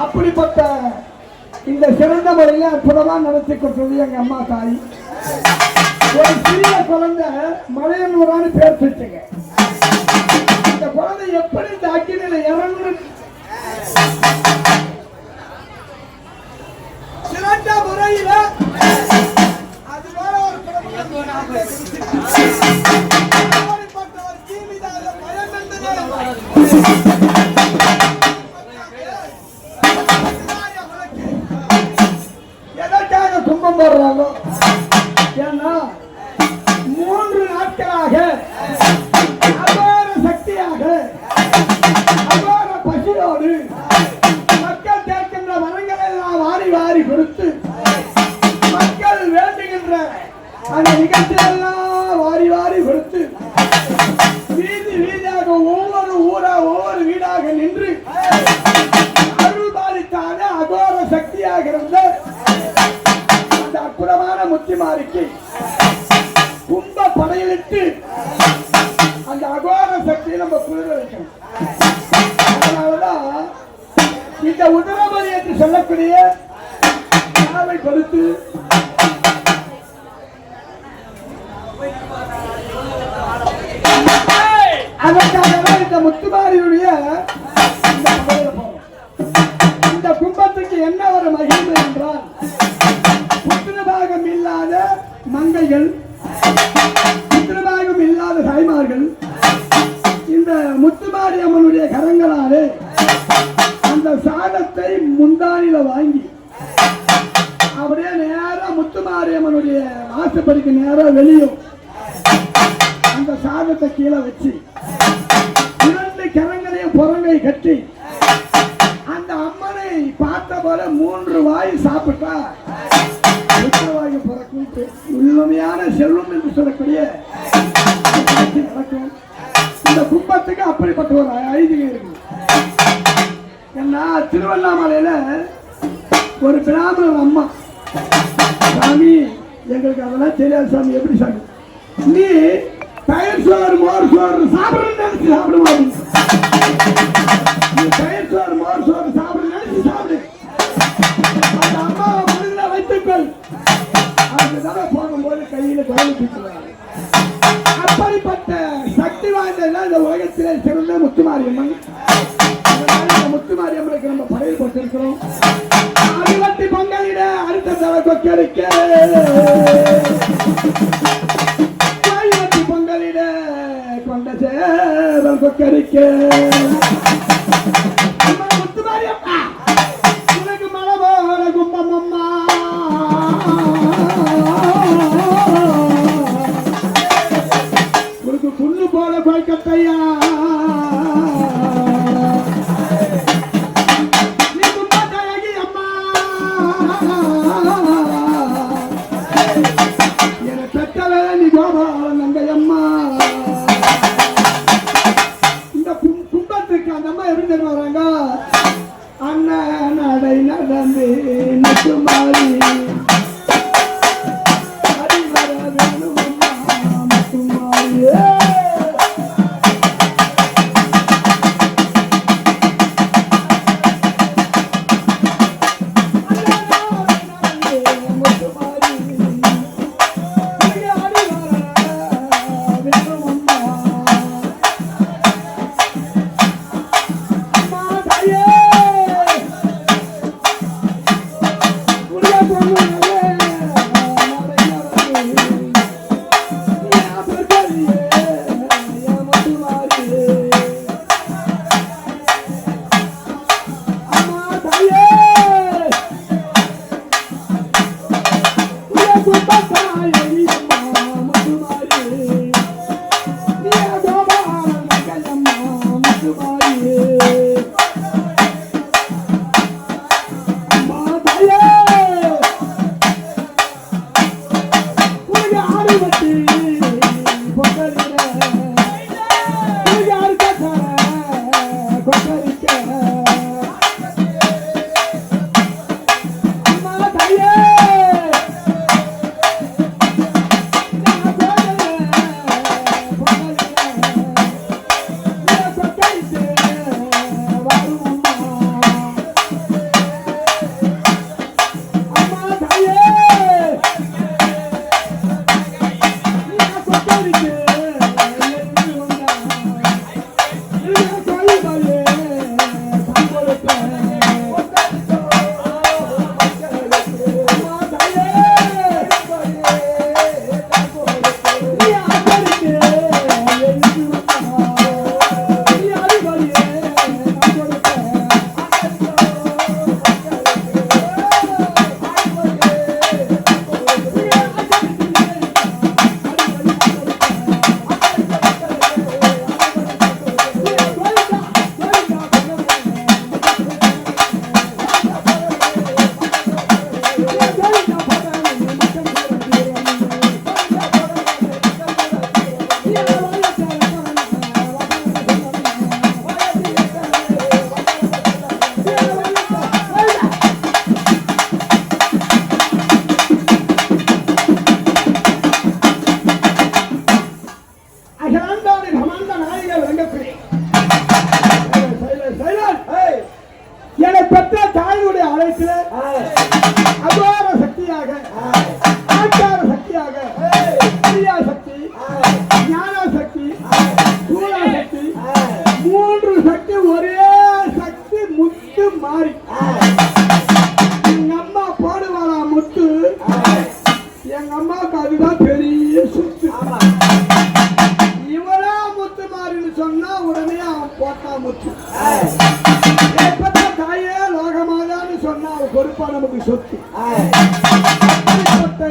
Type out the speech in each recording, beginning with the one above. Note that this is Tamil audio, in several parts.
அப்படிப்பட்ட இந்த சிறந்த முறையில அற்புதமா நடத்தி கொடுத்தது எங்க அம்மா தாய். ஒரு சிறிய குழந்தை மலையனூரான்னு பேர் வச்சுங்க. இந்த குழந்தை எப்படி இந்த அக்கினியில இறங்கு சிறந்த முறையில அது வேற ஒரு எதற்காக கும்பம் போடுறாங்க? ஏன்னா 3 நாட்களாக அபார சக்தியாக அபார பசியோடு மக்கள் கேட்கின்ற வரங்களை எல்லாம் வாரி வாரி கொடுத்து மக்கள் வேண்டுகின்ற அந்த நிகழ்ச்சியெல்லாம் வாரி வாரி கொடுத்து வீதி வீதியாக ஒவ்வொரு ஊரா ஒவ்வொரு வீடாக நின்று அருள் பாலித்தான அகோர சக்தியாக இருந்த அந்த அற்புதமான முத்திமாரிக்கு கும்ப படையிலிட்டு அந்த அகோர சக்தியை நம்ம புரித வைக்கணும். அதனாலதான் இந்த உதரமதி என்று சொல்லக்கூடிய நாவை கொடுத்து அதற்காகவே இந்த முத்துமாரியுடைய இந்த கும்பத்துக்கு என்ன ஒரு மகிமை என்றால் புத்திரபாகம் இல்லாத மங்கைகள், புத்திரபாகம் இல்லாத தாய்மார்கள் இந்த முத்துமாரி அம்மனுடைய கரங்களாலே அந்த சாதத்தை முந்தானில வாங்கி அப்படியே நேரம் முத்துமாரி அம்மனுடைய வாசப்படிக்கு நேரம் வெளியும் அந்த சாதத்தை கீழே வச்சு 2 கரங்களையும் புறங்கை கட்டி அந்த அம்மனை பார்த்த போல 3 வாய் சாப்பிட்டா உத்தரவாகி பிறக்கும் முழுமையான செல்வம் என்று சொல்லக்கூடிய நடக்கும். இந்த கும்பத்துக்கு அப்படிப்பட்ட ஒரு ஐதீகம் இருக்கு. ஏன்னா திருவண்ணாமலையில ஒரு பிராமணன் அம்மா, சாமி எங்களுக்கு அதெல்லாம் தெரியாது சாமி, எப்படி சாமி நீ தயிர் சோறு மோர் சோறு சாப்பிடணும்னு நினைச்சு சாப்பிட மாட்டீங்க, நீ தயிர் சோறு மோர் சோறு சாப்பிட நினைச்சு சாப்பிடு, அந்த அம்மாவை மனதில் வைத்துக்கள். அதுதானே போகும்போது கையில குழந்தை தூக்குவாங்க. அப்படிப்பட்ட சக்தி வாய்ந்ததுதான் இந்த உலகத்திலே சிறந்த முத்துமாரியம்மன். முத்துமாரியம்மனுக்கு நம்ம படையில் போட்டிருக்கிறோம். அடிவட்டி பொங்கலிட அடுத்த தலை கொக்கரிக்க, பொங்கலிட கொண்ட சேவல் கொக்கரிக்க. முத்துமாரியம்மா உனக்கு மழை போல கும்பம் அம்மா, உனக்கு புண்ணு போல கொய்கட்டையா, நீ கும்பத்தழகி அம்மா, என பெற்றல நீ கோபால நங்கையம்மா. இந்த கும்பத்துக்கு அந்த அம்மா எப்படி தெரியும் வராங்க, அண்ணன் நடை நடந்து முத்துமாரி அடி வர வேணும் அம்மா முத்துமாரியே.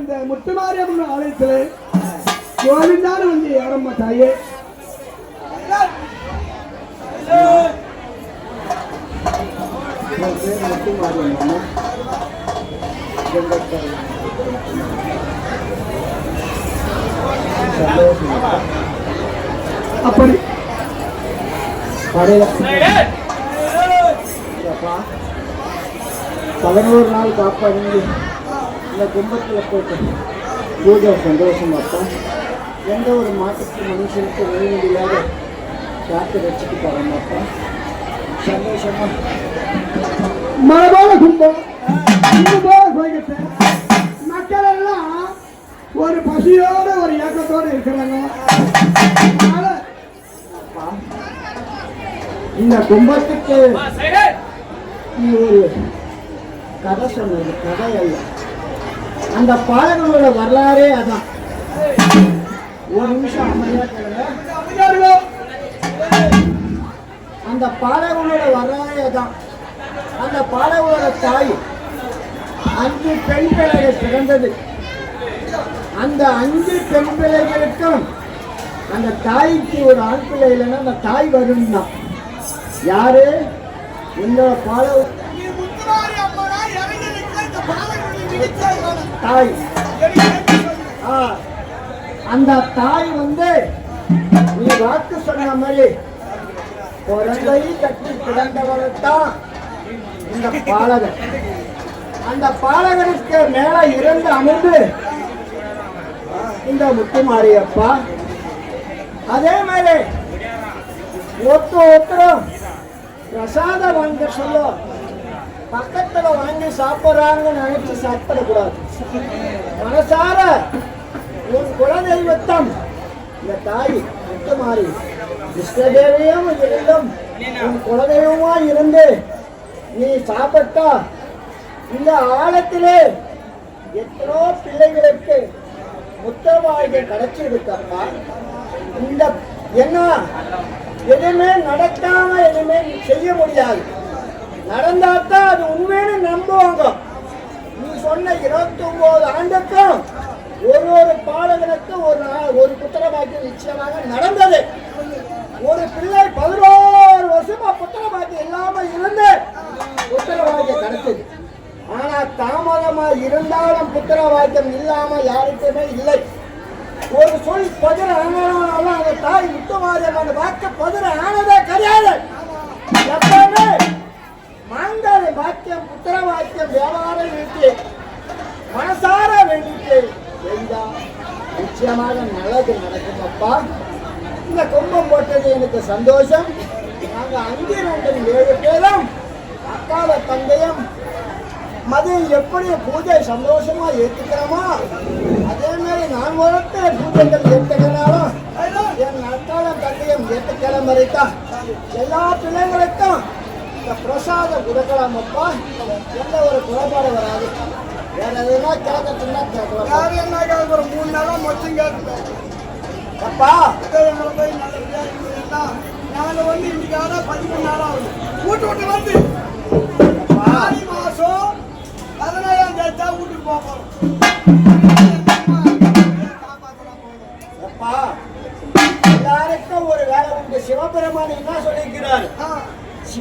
இந்த முத்துமாரியம்மன் ஆலயத்தில் கோவிந்தாலும் வந்து ஏறம்மா தாயே. அப்படி 11 நாள் காப்பாடுங்க இந்த கும்பத்தில் போட்டு பூஜை சந்தோஷம் அப்பா. எந்த ஒரு மாட்டுக்கு மனுஷனுக்கு வேண்டியதாக காத்து வச்சுட்டு போகிறோமாப்பா. சந்தோஷமா மரபான கும்பம் போய்கிட்டு மக்கள் எல்லாம் ஒரு பசியோட ஒரு ஏக்கத்தோடு இருக்கிறாங்க. இந்த கும்பத்துக்கு நீ ஒரு கதை சொன்னது கதை அல்ல, அந்த பாடல்களோட வரலாறே அதான். ஒரு நிமிஷம் அமைதியா கேளுங்க. அந்த பாடல்களோட வரலாறே அதான். அந்த பாடல்களோட தாய் 5 பெண் பிள்ளைகள் பிறந்தது. அந்த 5 பெண் பிள்ளைகளுக்கும் அந்த தாய்க்கு ஒரு ஆண் பிள்ளை இல்லைன்னா அந்த தாய் வரும் தான். யாரு இந்த பால தாய். அந்த தாய் நீ வாக்கு சொன்ன மாதிரி குழந்தை கட்டி கிடந்தவரைத்தான் இந்த பாலகன். அந்த பாலகனுக்கு மேல இருந்து அமர்ந்து இந்த முத்துமாரியப்பா. அதே மாதிரி ஒருத்தரும் பிரசாதம் வாங்க சொல்ல பக்கத்துல வாங்கி சாப்பிட்றாங்கன்னு நினைச்சு சாப்பிடக்கூடாது. மனசார உன் குலதெய்வத்தம் இந்த தாய் முத்துமாரி கிருஷ்ணதேவியும் இருந்தும் உன் குலதெய்வமா இருந்து நீ சாப்பிட்டா இந்த ஆழத்திலே எத்தனோ பிள்ளைகளுக்கு முத்தவாய்கள் கிடைச்சிருக்கப்பா. இந்த என்ன எதுவுமே நடக்காம எதுவுமே செய்ய முடியாது. நடந்தாத்தான் அது உண்மைன்னு நம்புவாங்க. நீ சொன்ன 29 ஆண்டுக்கும் ஒரு பாலகனுக்கும் ஒரு புத்திர பாக்கியம் நிச்சயமாக நடந்தது. ஒரு பிள்ளை 11 வருஷமா புத்திர பாக்கியம் இல்லாம இருந்து புத்திர பாக்கியம் கிடைச்சது. ஆனா தாமதமா இருந்தாலும் புத்திர வாக்கியம் இல்லாம யாருக்குமே இல்லை. ஒரு சொல் பதிர ஆனாலும் அந்த தாய் முத்துமாரியம்மன் வாக்கு பதிர ஆனதே கிடையாது. எப்பவுமே மாங்கால வாக்கியம் புத்திர வாக்கியம் வியாபாரம் வீட்டு மனசார வேண்டிட்டு செய்தா நிச்சயமாக நல்லது நடக்கும் அப்பா. இந்த கும்பம் போட்டது எனக்கு சந்தோஷம். நாங்க 5 2 7 பேரும் அக்கால தந்தையும் மதியம் எப்படி பூஜை சந்தோஷமா ஏற்றுக்கிறோமோ அதே மாதிரி நான் வளர்த்த பூஜைகள் ஏற்றுக்கிறாலும் என் அக்காலம் தந்தையும் ஏற்றுக்கிற மாதிரிட்டா எல்லா பிள்ளைங்களுக்கும் இந்த பிரசாதம் கொடுக்கலாம் அப்பா. எந்த ஒரு குறைபாடு வராது. வேற எதுனா கேட்கறதுன்னா கேட்கலாம். என்ன ஒரு 3 நாளா மொத்தம் கேட்குறேன் அப்பா. எங்களை போய் நல்லபடியா நாங்கள் இன்னைக்கு 13 நாள் ஆகுது வீட்டு விட்டு வந்து 6 மாசம் 17ஆம் தேதி தான் வீட்டுக்கு போகிறோம். அப்பா எல்லாருக்கும் ஒரு வேலை உண்டு. சிவபெருமான் என்ன சொல்லியிருக்கிறார்?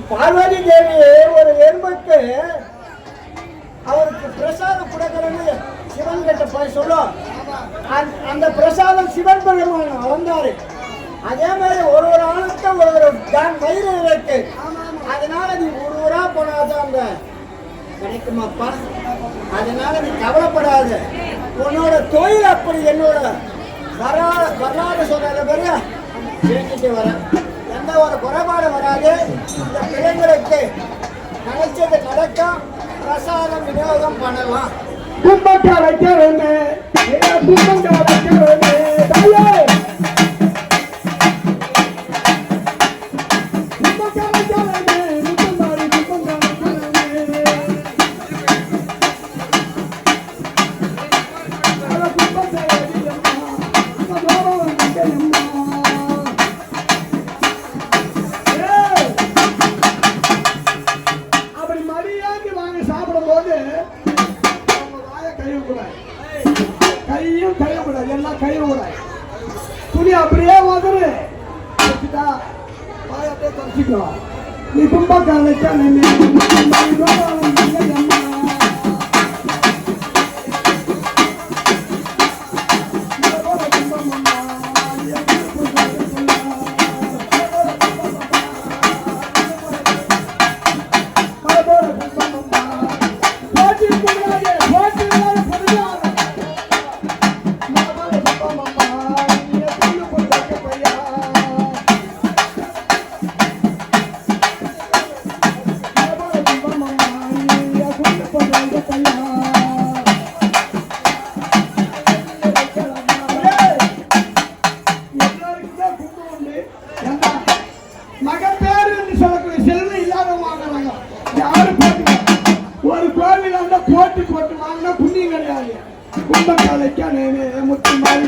பார்வதி தேவி ஒரு எறும்புக்கு அவருக்கு பிரசாதம் கொடுக்கறன்னு சிவன் கிட்ட போய் சொல்லும். அந்த பிரசாதம் சிவன் பெருமான் வந்தாரு. அதே மாதிரி ஒரு ஆளுக்கு ஒரு வயிறு இருக்கு. அதனால நீ ஊரா போனாதான் அந்த கிடைக்குமாப்பா. அதனால நீ கவலைப்படாத. உன்னோட தொழில் அப்படி என்னோட வரலாறு சொல்ற பெரிய பேசிட்டு வர எந்த ஒரு குறைபாடு வராது. இந்த பிள்ளைங்களுக்கு நினைச்சது நடக்கும். பிரசாதம் விநியோகம் பண்ணலாம். கும்பக்கா வைக்க வேணும். கும்பக்கா வைக்க வேணும். துணி அப்படியே வந்துரு நீ கும்பக்காலைக்கா ஏண்டா, மகப்பேறு என்று சொல்லக்கூடிய செல்வம் இல்லாதவங்க வாங்குறாங்க. யாரும் போட்டு ஒரு கோவில் போட்டு போட்டு வாங்கினா புண்ணியம் கிடையாது. கும்பகாலைக்கானே முத்து மாதிரி